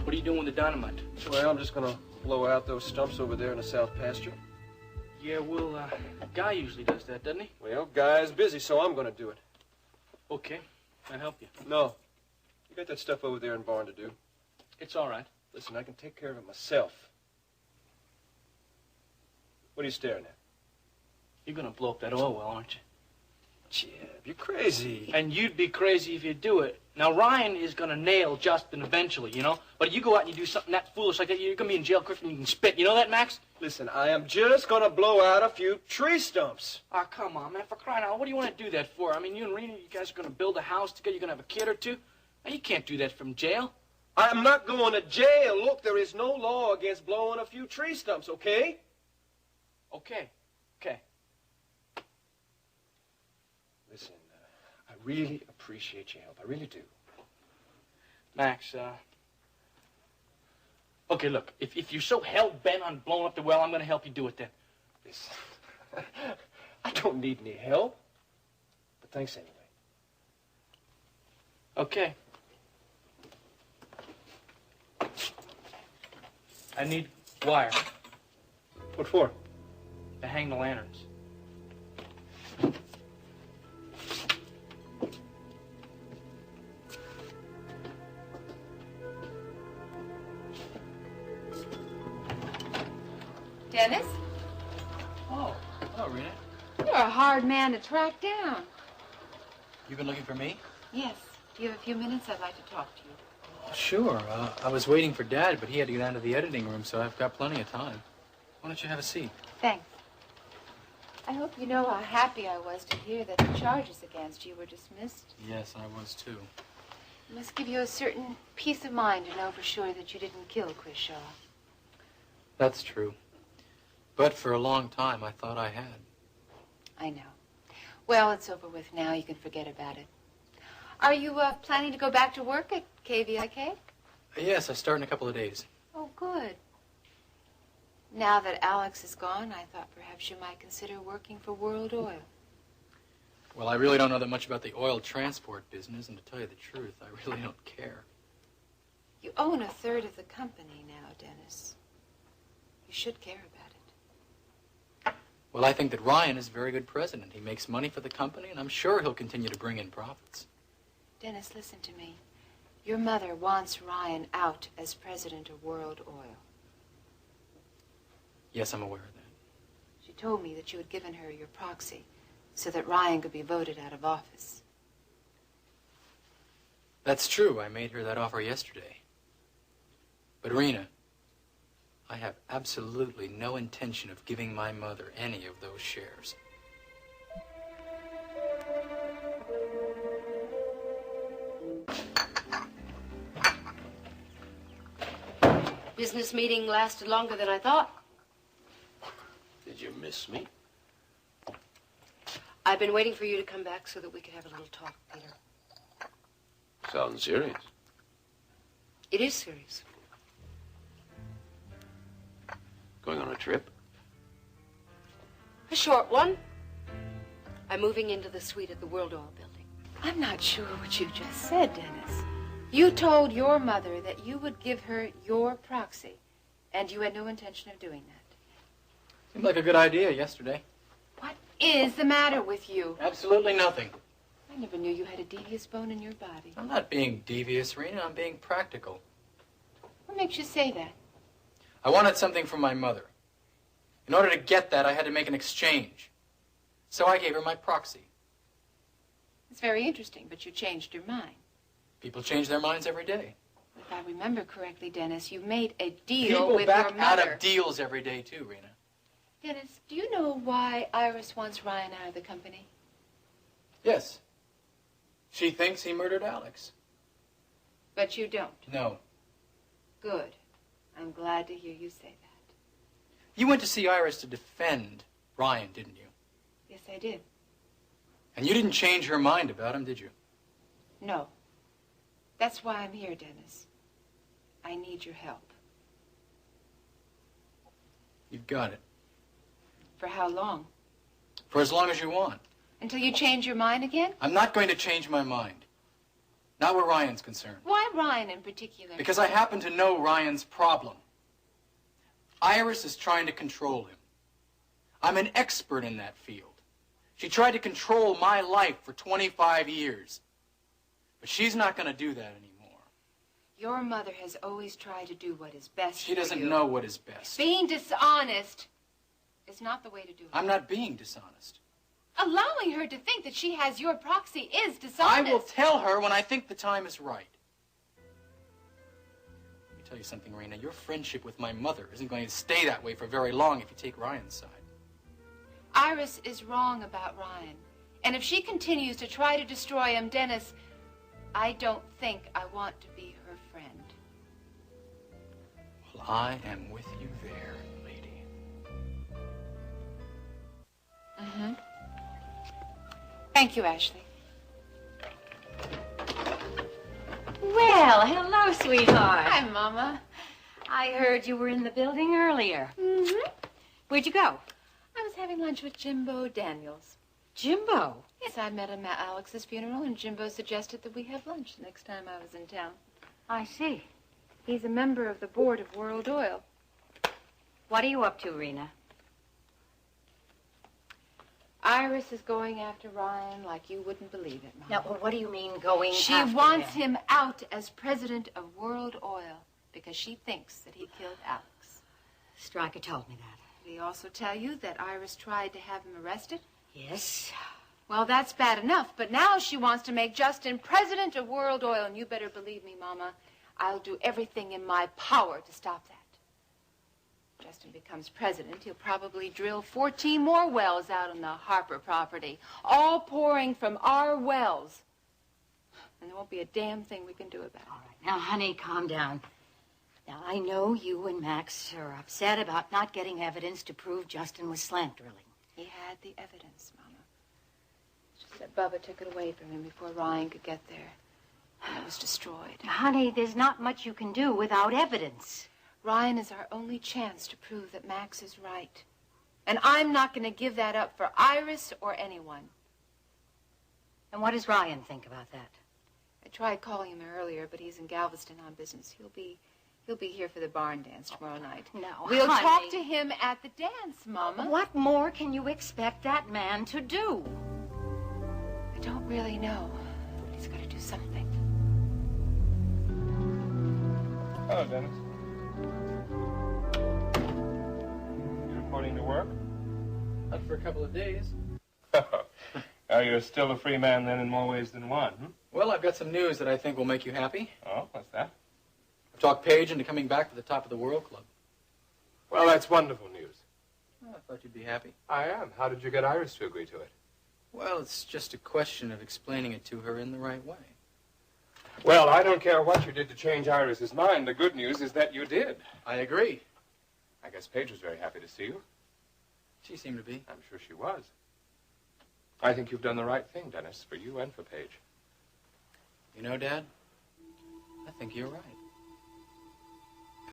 What are you doing with the dynamite? Well, I'm just gonna blow out those stumps over there in the south pasture. Yeah, well, Guy usually does that, doesn't he? Well, Guy's busy, so I'm gonna do it. Okay, I'll help you. No. You got that stuff over there in barn to do. It's all right. Listen, I can take care of it myself. What are you staring at? You're gonna blow up that oil well, aren't you? Jeb, you're crazy. And you'd be crazy if you do it. Now, Ryan is gonna nail Justin eventually, you know? But you go out and you do something that foolish like that, you're gonna be in jail quicker than you can spit. You know that, Max? Listen, I am just gonna blow out a few tree stumps. Ah, come on, man. For crying out loud, what do you want to do that for? I mean, you and Rena, you guys are gonna build a house together, you're gonna have a kid or two. Now, you can't do that from jail. I'm not going to jail. Look, there is no law against blowing a few tree stumps, okay? Okay. Okay. Listen, I really appreciate your help. I really do. Max, okay, look, if you're so hell-bent on blowing up the well, I'm gonna help you do it then. Listen, I don't need any help. But thanks anyway. Okay. I need wire What for? to hang the lanterns. Dennis? Oh, hello, Rena. You're a hard man to track down. You been looking for me? Yes. Do you have a few minutes? I'd like to talk to you. Sure. I was waiting for Dad, but he had to go down to the editing room, so I've got plenty of time. Why don't you have a seat? Thanks. I hope you know how happy I was to hear that the charges against you were dismissed. Yes, I was too. It must give you a certain peace of mind to know for sure that you didn't kill Chris Shaw. That's true. But for a long time, I thought I had. I know. Well, it's over with now. You can forget about it. Are you planning to go back to work at KVIK? Yes, I start in a couple of days. Oh, good. Now that Alex is gone, I thought perhaps you might consider working for World Oil. Well, I really don't know that much about the oil transport business, and to tell you the truth, I really don't care. You own a third of the company now, Dennis. You should care about it. Well, I think that Ryan is a very good president. He makes money for the company, and I'm sure he'll continue to bring in profits. Dennis, listen to me. Your mother wants Ryan out as president of World Oil. Yes, I'm aware of that. She told me that you had given her your proxy so that Ryan could be voted out of office. That's true. I made her that offer yesterday. But, Rena, I have absolutely no intention of giving my mother any of those shares. Business meeting lasted longer than I thought. Did you miss me? I've been waiting for you to come back so that we could have a little talk, Peter. Sounds serious. It is serious. Going on a trip? A short one. I'm moving into the suite at the World Oil building. I'm not sure what you just said, Dennis. You told your mother that you would give her your proxy, and you had no intention of doing that. Seemed like a good idea yesterday. What is the matter with you? Absolutely nothing. I never knew you had a devious bone in your body. I'm not being devious, Rena. I'm being practical. What makes you say that? I wanted something from my mother. In order to get that, I had to make an exchange. So I gave her my proxy. It's very interesting, but you changed your mind. People change their minds every day. If I remember correctly, Dennis, you made a deal People with back your mother. out of deals every day, too, Rena. Dennis, do you know why Iris wants Ryan out of the company? Yes. She thinks he murdered Alex. But you don't. No. Good. I'm glad to hear you say that. You went to see Iris to defend Ryan, didn't you? Yes, I did. And you didn't change her mind about him, did you? No. That's why I'm here, Dennis. I need your help. You've got it. For how long? For as long as you want. Until you change your mind again? I'm not going to change my mind. Not where Ryan's concerned. Why Ryan in particular? Because I happen to know Ryan's problem. Iris is trying to control him. I'm an expert in that field. She tried to control my life for 25 years. But she's not going to do that anymore. Your mother has always tried to do what is best for you. She doesn't know what is best. Being dishonest is not the way to do it. I'm not being dishonest. Allowing her to think that she has your proxy is dishonest. I will tell her when I think the time is right. Let me tell you something, Rena. Your friendship with my mother isn't going to stay that way for very long if you take Ryan's side. Iris is wrong about Ryan. And if she continues to try to destroy him, Dennis, I don't think I want to be her friend. Well, I am with you there, lady. Mm-hmm. Thank you, Ashley. Well, hello, sweetheart. Hi, Mama. I heard you were in the building earlier. Mm-hmm. Where'd you go? I was having lunch with Jimbo Daniels. Jimbo? Yes, I met him at Alex's funeral, and Jimbo suggested that we have lunch the next time I was in town. I see. He's a member of the board of World Oil. What are you up to, Rena? Iris is going after Ryan like you wouldn't believe it, Mama. Now, what do you mean going She after wants him? him out as president of World Oil because she thinks that he killed Alex. Stryker told me that. Did he also tell you that Iris tried to have him arrested? Yes. Well, that's bad enough, but now she wants to make Justin president of World Oil, and you better believe me, Mama, I'll do everything in my power to stop that. If Justin becomes president, he'll probably drill 14 more wells out on the Harper property, all pouring from our wells. And there won't be a damn thing we can do about it. All right. Now, honey, calm down. Now, I know you and Max are upset about not getting evidence to prove Justin was slant drilling. He had the evidence, Mama. It's just that Bubba took it away from him before Ryan could get there. And it was destroyed. Honey, there's not much you can do without evidence. Ryan is our only chance to prove that Max is right. And I'm not going to give that up for Iris or anyone. And what does Ryan think about that? I tried calling him earlier, but he's in Galveston on business. He'll be here for the barn dance tomorrow night. No, We'll honey. talk to him at the dance, Mama. What more can you expect that man to do? I don't really know. But he's got to do something. Hello, Dennis. You reporting to work? Not for a couple of days. Oh, you're still a free man then in more ways than one, hmm? Well, I've got some news that I think will make you happy. Oh, what's that? I've talked Paige into coming back to the top of the World Club. Well, that's wonderful news. Well, I thought you'd be happy. I am. How did you get Iris to agree to it? Well, it's just a question of explaining it to her in the right way. Well, I don't care what you did to change Iris's mind. The good news is that you did. I agree. I guess Paige was very happy to see you. She seemed to be. I'm sure she was. I think you've done the right thing, Dennis, for you and for Paige. You know, Dad, I think you're right.